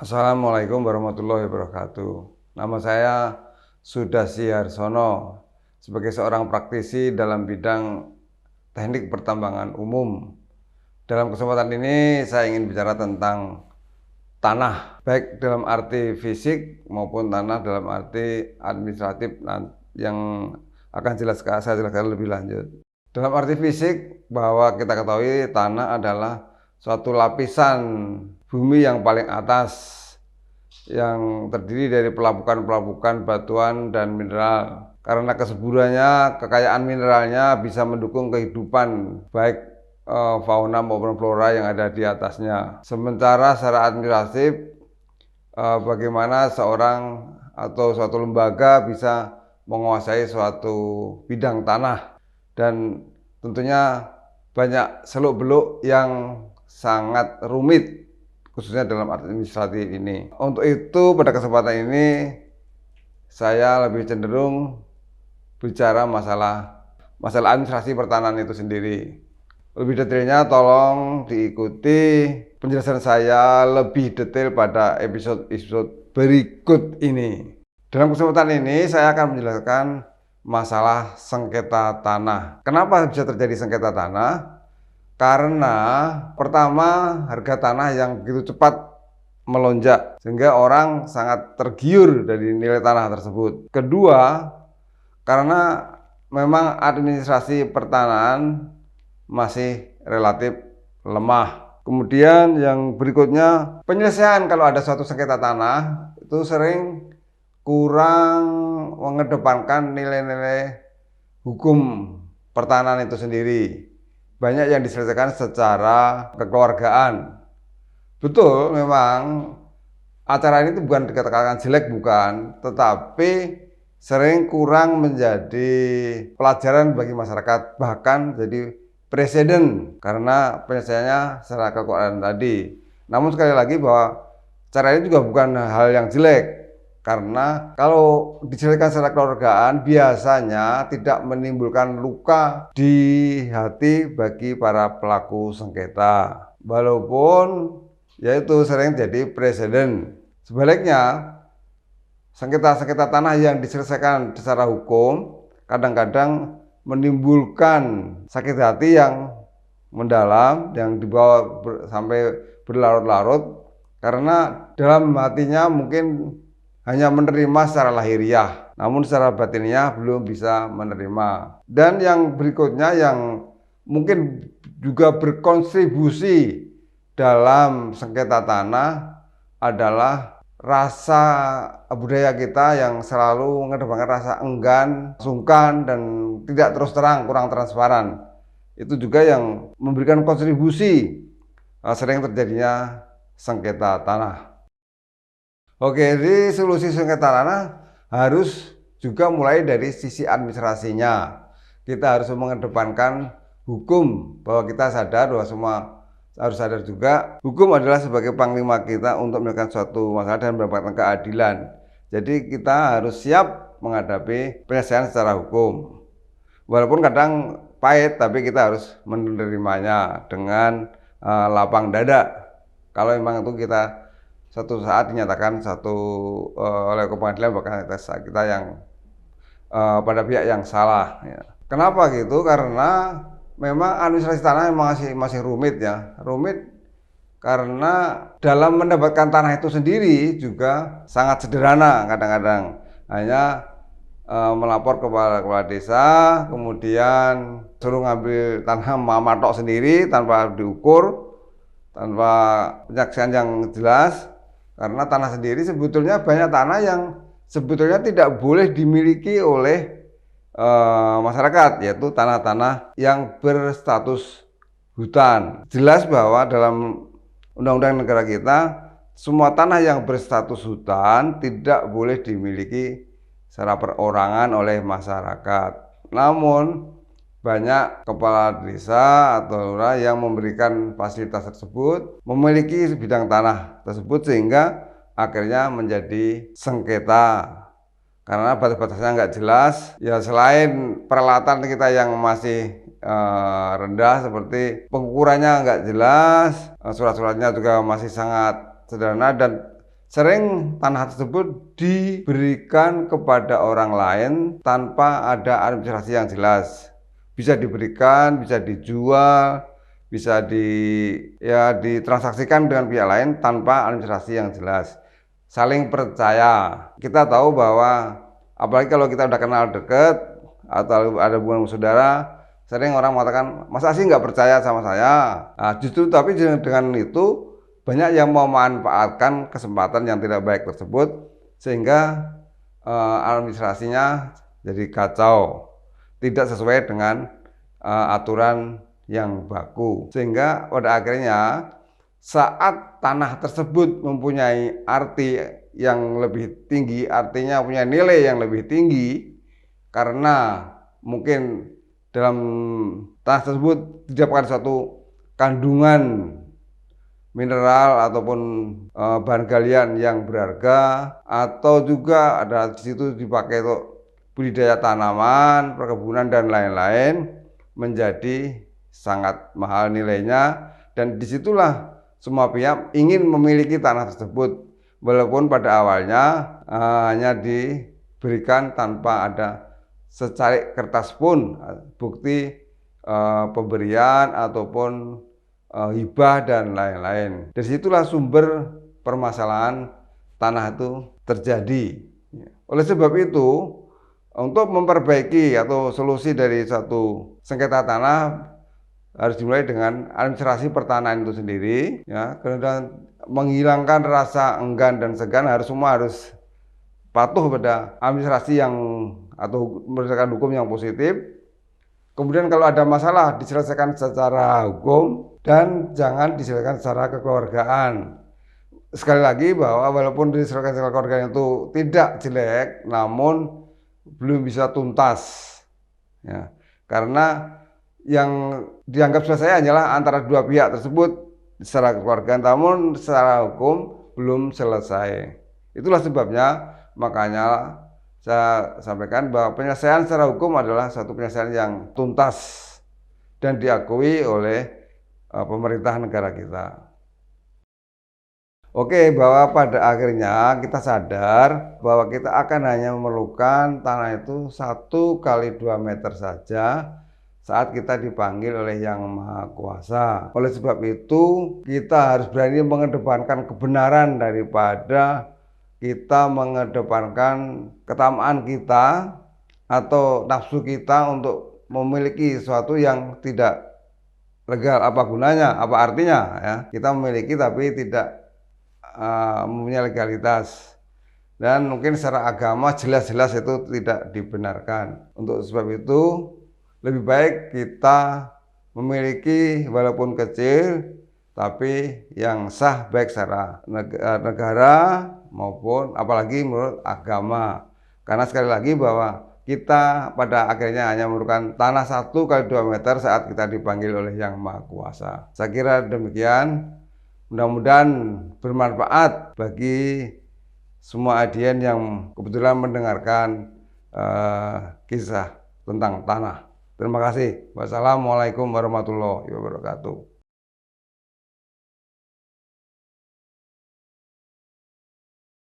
Assalamualaikum warahmatullahi wabarakatuh. Nama saya Sudasi Harsono sebagai seorang praktisi dalam bidang teknik pertambangan umum. Dalam kesempatan ini saya ingin bicara tentang tanah, baik dalam arti fisik maupun tanah dalam arti administratif yang akan saya jelaskan lebih lanjut. Dalam arti fisik, bahwa kita ketahui tanah adalah suatu lapisan bumi yang paling atas yang terdiri dari pelapukan-pelapukan batuan dan mineral. Karena kesuburannya, kekayaan mineralnya bisa mendukung kehidupan baik fauna maupun flora yang ada di atasnya. Sementara secara administratif, bagaimana seorang atau suatu lembaga bisa menguasai suatu bidang tanah, dan tentunya banyak seluk-beluk yang sangat rumit khususnya dalam administratif ini. Untuk itu pada kesempatan ini saya lebih cenderung bicara masalah administrasi pertanahan itu sendiri. Lebih detailnya tolong diikuti penjelasan saya lebih detail pada episode berikut ini. Dalam kesempatan ini saya akan menjelaskan masalah sengketa tanah. Kenapa bisa terjadi sengketa tanah? Karena pertama, harga tanah yang begitu cepat melonjak sehingga orang sangat tergiur dari nilai tanah tersebut. Kedua, karena memang administrasi pertanahan masih relatif lemah. Kemudian yang berikutnya, penyelesaian kalau ada suatu sengketa tanah itu sering kurang mengedepankan nilai-nilai hukum pertanahan itu sendiri. Banyak yang diselesaikan secara kekeluargaan. Betul, memang acara ini bukan dikatakan jelek, bukan, tetapi sering kurang menjadi pelajaran bagi masyarakat, bahkan jadi presiden karena penyelesaiannya secara kekeluargaan tadi. Namun sekali lagi bahwa cara ini juga bukan hal yang jelek, karena kalau diselesaikan secara kekeluargaan biasanya tidak menimbulkan luka di hati bagi para pelaku sengketa, walaupun yaitu sering jadi presiden. Sebaliknya, sengketa-sengketa tanah yang diselesaikan secara hukum kadang-kadang menimbulkan sakit hati yang mendalam, yang dibawa sampai berlarut-larut, karena dalam hatinya mungkin hanya menerima secara lahiriah, namun secara batinnya belum bisa menerima. Dan yang berikutnya yang mungkin juga berkontribusi dalam sengketa tanah adalah rasa budaya kita yang selalu mengedepankan rasa enggan, sungkan, dan tidak terus terang, kurang transparan. Itu juga yang memberikan kontribusi sering terjadinya sengketa tanah. Oke, jadi solusi sengketa tanah harus juga mulai dari sisi administrasinya. Kita harus mengedepankan hukum, bahwa kita sadar bahwa semua harus sadar juga hukum adalah sebagai panglima kita untuk menyelesaikan suatu masalah dan mendapatkan keadilan. Jadi kita harus siap menghadapi penyelesaian secara hukum. Walaupun kadang pahit, tapi kita harus menerimanya dengan lapang dada. Kalau memang itu kita satu saat dinyatakan oleh pengadilan bahkan kita yang pada pihak yang salah. Ya. Kenapa gitu? Karena memang administrasi tanah masih rumit ya, rumit karena dalam mendapatkan tanah itu sendiri juga sangat sederhana. Kadang-kadang hanya melapor kepada kepala desa, kemudian suruh ngambil tanah mamatok sendiri tanpa diukur, tanpa penyaksian yang jelas. Karena tanah sendiri sebetulnya banyak tanah yang sebetulnya tidak boleh dimiliki oleh masyarakat, yaitu tanah-tanah yang berstatus hutan. Jelas bahwa dalam undang-undang negara kita, semua tanah yang berstatus hutan tidak boleh dimiliki secara perorangan oleh masyarakat. Namun banyak kepala desa atau lurah yang memberikan fasilitas tersebut, memiliki bidang tanah tersebut, sehingga akhirnya menjadi sengketa karena batas-batasnya nggak jelas. Ya, selain peralatan kita yang masih rendah, seperti pengukurannya nggak jelas, surat-suratnya juga masih sangat sederhana, dan Sering tanah tersebut diberikan kepada orang lain tanpa ada administrasi yang jelas. Bisa diberikan, bisa dijual, bisa ditransaksikan dengan pihak lain tanpa administrasi yang jelas. Saling percaya. Kita tahu bahwa apalagi kalau kita udah kenal dekat atau ada hubungan saudara, sering orang mengatakan, masa sih nggak percaya sama saya? Nah, justru tapi dengan itu banyak yang memanfaatkan kesempatan yang tidak baik tersebut sehingga administrasinya jadi kacau, tidak sesuai dengan aturan yang baku, sehingga pada akhirnya saat tanah tersebut mempunyai arti yang lebih tinggi, artinya punya nilai yang lebih tinggi, karena mungkin dalam tanah tersebut didapatkan suatu kandungan mineral ataupun bahan galian yang berharga, atau juga ada di situ dipakai untuk budidaya tanaman, perkebunan dan lain-lain, menjadi sangat mahal nilainya, dan disitulah semua pihak ingin memiliki tanah tersebut, walaupun pada awalnya hanya diberikan tanpa ada secari kertas pun bukti pemberian ataupun hibah dan lain-lain. Dari situlah sumber permasalahan tanah itu terjadi. Oleh sebab itu, untuk memperbaiki atau solusi dari satu sengketa tanah harus dimulai dengan administrasi pertanahan itu sendiri, ya. Karena menghilangkan rasa enggan dan segan, semua harus patuh pada administrasi yang atau berdasarkan hukum yang positif. Kemudian kalau ada masalah diselesaikan secara hukum dan jangan diselesaikan secara kekeluargaan. Sekali lagi bahwa walaupun diselesaikan secara kekeluargaan itu tidak jelek, namun belum bisa tuntas, ya. Karena yang dianggap selesai hanyalah antara dua pihak tersebut secara kekeluargaan, namun secara hukum belum selesai. Itulah sebabnya makanya saya sampaikan bahwa penyelesaian secara hukum adalah satu penyelesaian yang tuntas dan diakui oleh pemerintah negara kita. Oke, bahwa pada akhirnya kita sadar bahwa kita akan hanya memerlukan tanah itu 1 kali 2 meter saja saat kita dipanggil oleh Yang Maha Kuasa. Oleh sebab itu, kita harus berani mengedepankan kebenaran daripada kita mengedepankan ketamaan kita atau nafsu kita untuk memiliki sesuatu yang tidak legal. Apa gunanya, apa artinya, ya? Kita memiliki tapi tidak mempunyai legalitas, dan mungkin secara agama jelas-jelas itu tidak dibenarkan. Untuk sebab itu lebih baik kita memiliki walaupun kecil tapi yang sah, baik secara negara maupun apalagi menurut agama. Karena sekali lagi bahwa kita pada akhirnya hanya memerlukan tanah 1 kali 2 meter saat kita dipanggil oleh Yang Maha Kuasa. Saya kira demikian. Mudah-mudahan bermanfaat bagi semua adien yang kebetulan mendengarkan kisah tentang tanah. Terima kasih. Wassalamualaikum warahmatullahi wabarakatuh.